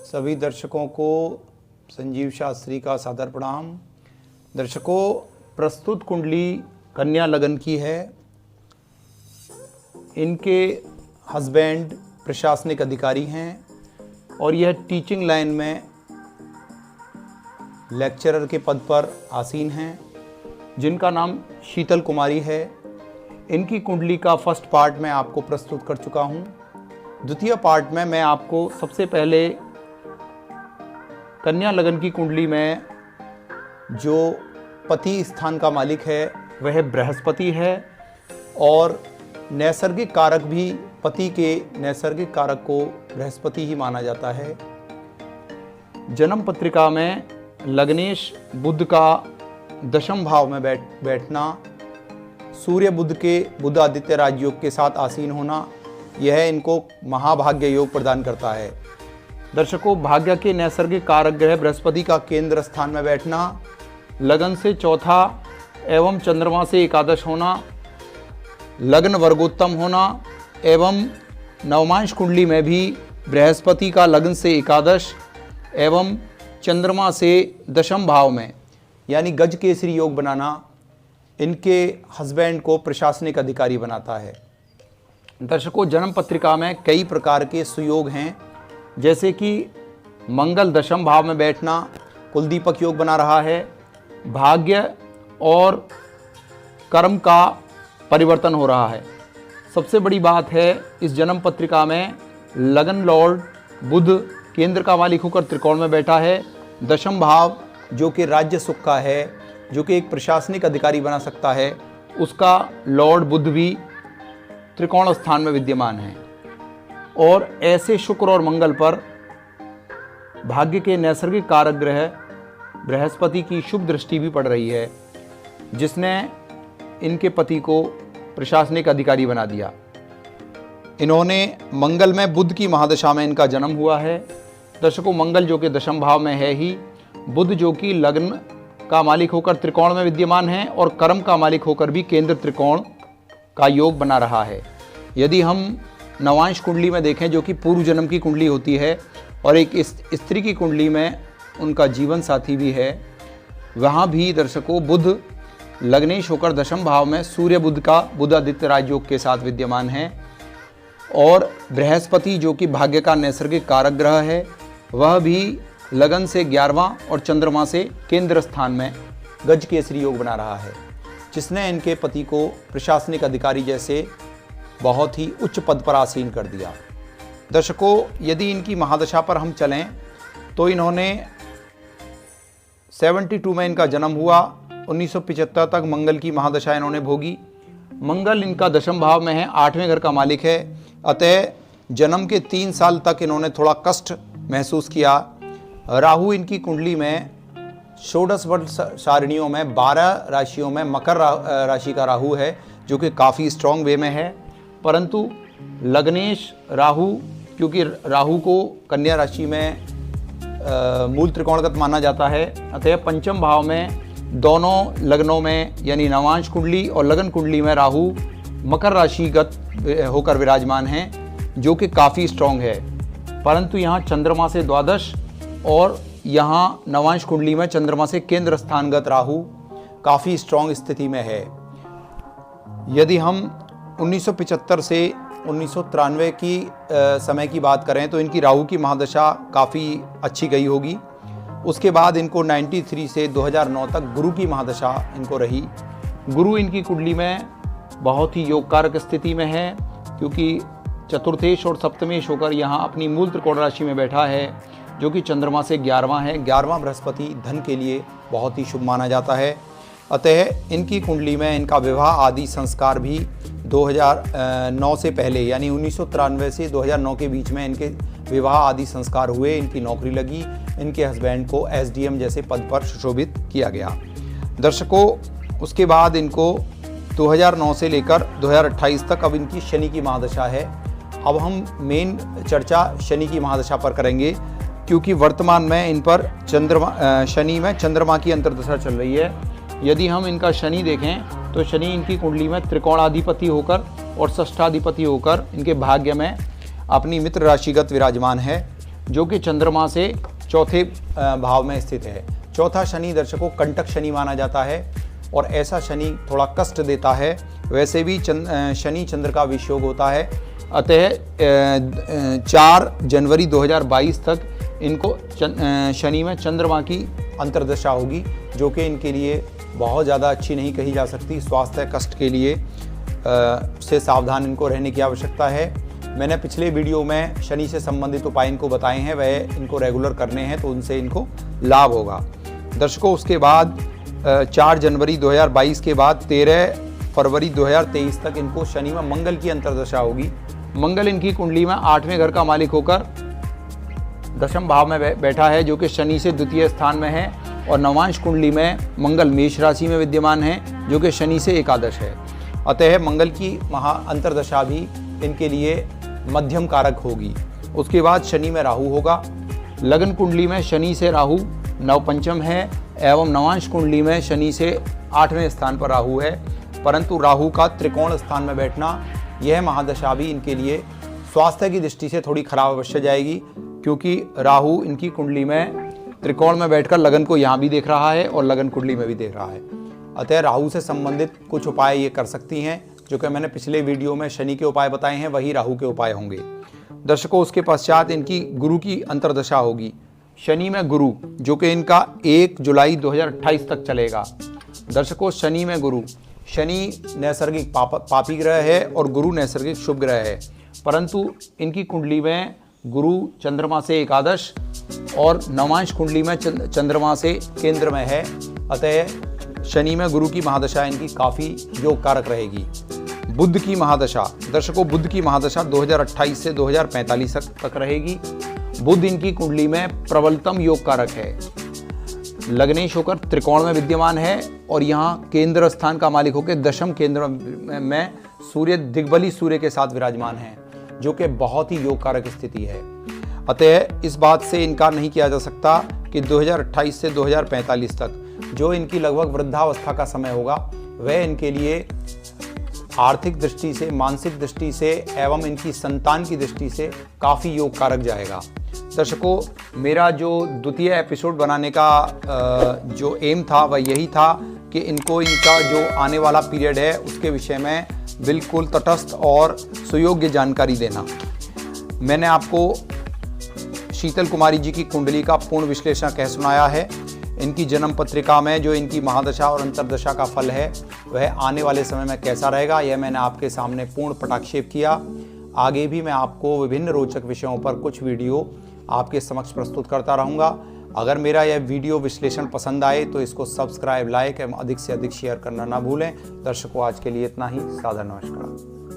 सभी दर्शकों को संजीव शास्त्री का सादर प्रणाम। दर्शकों, प्रस्तुत कुंडली कन्या लगन की है। इनके हस्बैंड प्रशासनिक अधिकारी हैं और यह टीचिंग लाइन में लेक्चरर के पद पर आसीन हैं, जिनका नाम शीतल कुमारी है। इनकी कुंडली का फर्स्ट पार्ट मैं आपको प्रस्तुत कर चुका हूँ। द्वितीय पार्ट में मैं आपको सबसे पहले कन्या लगन की कुंडली में जो पति स्थान का मालिक है वह बृहस्पति है और नैसर्गिक कारक भी पति के नैसर्गिक कारक को बृहस्पति ही माना जाता है। जन्म पत्रिका में लग्नेश बुध का दशम भाव में बैठना, सूर्य बुध के बुध आदित्य राजयोग के साथ आसीन होना, यह इनको महाभाग्य योग प्रदान करता है। दर्शकों, भाग्य के नैसर्गिक कारक ग्रह बृहस्पति का केंद्र स्थान में बैठना, लगन से चौथा एवं चंद्रमा से एकादश होना, लग्न वर्गोत्तम होना एवं नवमांश कुंडली में भी बृहस्पति का लग्न से एकादश एवं चंद्रमा से दशम भाव में यानी गज केसरी योग बनाना इनके हस्बैंड को प्रशासनिक अधिकारी बनाता है। दर्शकों, जन्म पत्रिका में कई प्रकार के सुयोग हैं, जैसे कि मंगल दशम भाव में बैठना कुलदीपक योग बना रहा है। भाग्य और कर्म का परिवर्तन हो रहा है। सबसे बड़ी बात है, इस जन्म पत्रिका में लगन लॉर्ड बुध केंद्र का मालिक होकर त्रिकोण में बैठा है। दशम भाव जो कि राज्य सुख का है, जो कि एक प्रशासनिक अधिकारी बना सकता है, उसका लॉर्ड बुध भी त्रिकोण स्थान में विद्यमान है। और ऐसे शुक्र और मंगल पर भाग्य के नैसर्गिक कारक ग्रह बृहस्पति की शुभ दृष्टि भी पड़ रही है, जिसने इनके पति को प्रशासनिक अधिकारी बना दिया। इन्होंने मंगल में बुध की महादशा में इनका जन्म हुआ है। दर्शकों, मंगल जो कि दशम भाव में है ही, बुध जो कि लग्न का मालिक होकर त्रिकोण में विद्यमान है और कर्म का मालिक होकर भी केंद्र त्रिकोण का योग बना रहा है। यदि हम नवांश कुंडली में देखें, जो कि पूर्व जन्म की कुंडली होती है और एक स्त्री की कुंडली में उनका जीवन साथी भी है, वहाँ भी दर्शकों बुध लग्नेश होकर दशम भाव में सूर्य बुध का बुध आदित्य राजयोग के साथ विद्यमान है और बृहस्पति जो कि भाग्य का नैसर्गिक कारक ग्रह है, वह भी लगन से 11वां और चंद्रमा से केंद्र स्थान में गज केसरी योग बना रहा है, जिसने इनके पति को प्रशासनिक अधिकारी जैसे बहुत ही उच्च पद पर आसीन कर दिया। दर्शकों, यदि इनकी महादशा पर हम चलें तो इन्होंने 72 में इनका जन्म हुआ। 1975 तक मंगल की महादशा इन्होंने भोगी। मंगल इनका दशम भाव में है, 8वें घर का मालिक है। अतः जन्म के 3 साल तक इन्होंने थोड़ा कष्ट महसूस किया। राहु इनकी कुंडली में षोडश वर्ष सारणियों में 12 राशियों में मकर राशि का राहु है, जो कि काफ़ी स्ट्रॉन्ग वे में है। परंतु लग्नेश राहु, क्योंकि राहु को कन्या राशि में मूल त्रिकोणगत माना जाता है, अतः पंचम भाव में दोनों लग्नों में यानी नवांश कुंडली और लगन कुंडली में राहु मकर राशिगत होकर विराजमान हैं, जो कि काफ़ी स्ट्रॉन्ग है। परंतु यहाँ चंद्रमा से द्वादश और यहाँ नवांश कुंडली में चंद्रमा से केंद्र स्थानगत राहु काफ़ी स्ट्रॉन्ग स्थिति में है। यदि हम 1975 से 1993 की समय की बात करें तो इनकी राहु की महादशा काफ़ी अच्छी गई होगी। उसके बाद इनको 93 से 2009 तक गुरु की महादशा इनको रही। गुरु इनकी कुंडली में बहुत ही योगकारक स्थिति में है, क्योंकि चतुर्थेश और सप्तमेश होकर यहाँ अपनी मूल त्रिकोण राशि में बैठा है, जो कि चंद्रमा से 11वां है। 11वां बृहस्पति धन के लिए बहुत ही शुभ माना जाता है। अतः इनकी कुंडली में इनका विवाह आदि संस्कार भी 2009 से पहले यानी 1993 से 2009 के बीच में इनके विवाह आदि संस्कार हुए। इनकी नौकरी लगी। इनके हस्बैंड को एसडीएम जैसे पद पर सुशोभित किया गया। दर्शकों, उसके बाद इनको 2009 से लेकर 2028 तक अब इनकी शनि की महादशा है। अब हम मेन चर्चा शनि की महादशा पर करेंगे, क्योंकि वर्तमान में इन पर शनि में चंद्रमा की अंतर्दशा चल रही है। यदि हम इनका शनि देखें तो शनि इनकी कुंडली में त्रिकोणाधिपति होकर और षष्ठाधिपति होकर इनके भाग्य में अपनी मित्र राशिगत विराजमान है। जो कि चंद्रमा से चौथे भाव में स्थित है। चौथा शनि दर्शकों कंटक शनि माना जाता है और ऐसा शनि थोड़ा कष्ट देता है। वैसे भी शनि चंद्र का विषयोग होता है, अतः 4 जनवरी 2022 तक इनको शनि में चंद्रमा की अंतर्दशा होगी, जो कि इनके लिए बहुत ज़्यादा अच्छी नहीं कही जा सकती। स्वास्थ्य कष्ट के लिए से सावधान इनको रहने की आवश्यकता है। मैंने पिछले वीडियो में शनि से संबंधित उपाय इनको बताए हैं, वह इनको रेगुलर करने हैं तो उनसे इनको लाभ होगा। दर्शकों उसके बाद 4 जनवरी 2022 के बाद 13 फरवरी 2023 तक इनको शनि में मंगल की अंतर्दशा होगी। मंगल इनकी कुंडली में 8वें घर का मालिक होकर दशम भाव में बैठा है, जो कि शनि से द्वितीय स्थान में है, और नवांश कुंडली में मंगल मेष राशि में विद्यमान है, जो कि शनि से एकादश है। अतः मंगल की महा अंतर्दशा भी इनके लिए मध्यम कारक होगी। उसके बाद शनि में राहु होगा। लगन कुंडली में शनि से राहु नवपंचम है एवं नवांश कुंडली में शनि से 8वें स्थान पर राहु है, परंतु राहु का त्रिकोण स्थान में बैठना यह महादशा भी इनके लिए स्वास्थ्य की दृष्टि से थोड़ी खराब अवश्य जाएगी, क्योंकि राहु इनकी कुंडली में त्रिकोण में बैठकर लगन को यहाँ भी देख रहा है और लगन कुंडली में भी देख रहा है। अतः राहु से संबंधित कुछ उपाय ये कर सकती हैं, जो कि मैंने पिछले वीडियो में शनि के उपाय बताए हैं, वही राहु के उपाय होंगे। दर्शकों उसके पश्चात इनकी गुरु की अंतर्दशा होगी। शनि में गुरु, जो कि इनका 1 जुलाई 2028 तक चलेगा। दर्शकों शनि में गुरु, शनि नैसर्गिक पापी ग्रह है और गुरु नैसर्गिक शुभ ग्रह है, परंतु इनकी कुंडली में गुरु चंद्रमा से एकादश और नवांश कुंडली में चंद्रमा से केंद्र में है। अतः शनि में गुरु की महादशा इनकी काफ़ी योग कारक रहेगी। बुध की महादशा, दर्शकों बुध की महादशा 2028 से 2045 तक रहेगी। बुध इनकी कुंडली में प्रबलतम योग कारक है, लग्नेश होकर त्रिकोण में विद्यमान है और यहाँ केंद्र स्थान का मालिक होकर दशम केंद्र में सूर्य दिग्बली सूर्य के साथ विराजमान है, जो कि बहुत ही योग कारक स्थिति है। अतः इस बात से इनकार नहीं किया जा सकता कि 2028 से 2045 तक जो इनकी लगभग वृद्धावस्था का समय होगा, वह इनके लिए आर्थिक दृष्टि से, मानसिक दृष्टि से एवं इनकी संतान की दृष्टि से काफ़ी योग कारक जाएगा। दर्शकों मेरा जो द्वितीय एपिसोड बनाने का जो एम था वह यही था कि इनका जो आने वाला पीरियड है उसके विषय में बिल्कुल तटस्थ और सुयोग्य जानकारी देना। मैंने आपको शीतल कुमारी जी की कुंडली का पूर्ण विश्लेषण कह सुनाया है। इनकी जन्म पत्रिका में जो इनकी महादशा और अंतर्दशा का फल है वह आने वाले समय में कैसा रहेगा, यह मैंने आपके सामने पूर्ण पटाक्षेप किया। आगे भी मैं आपको विभिन्न रोचक विषयों पर कुछ वीडियो आपके समक्ष प्रस्तुत करता रहूँगा। अगर मेरा यह वीडियो विश्लेषण पसंद आए तो इसको सब्सक्राइब, लाइक एवं अधिक से अधिक शेयर करना ना भूलें। दर्शकों आज के लिए इतना ही। सादर नमस्कार।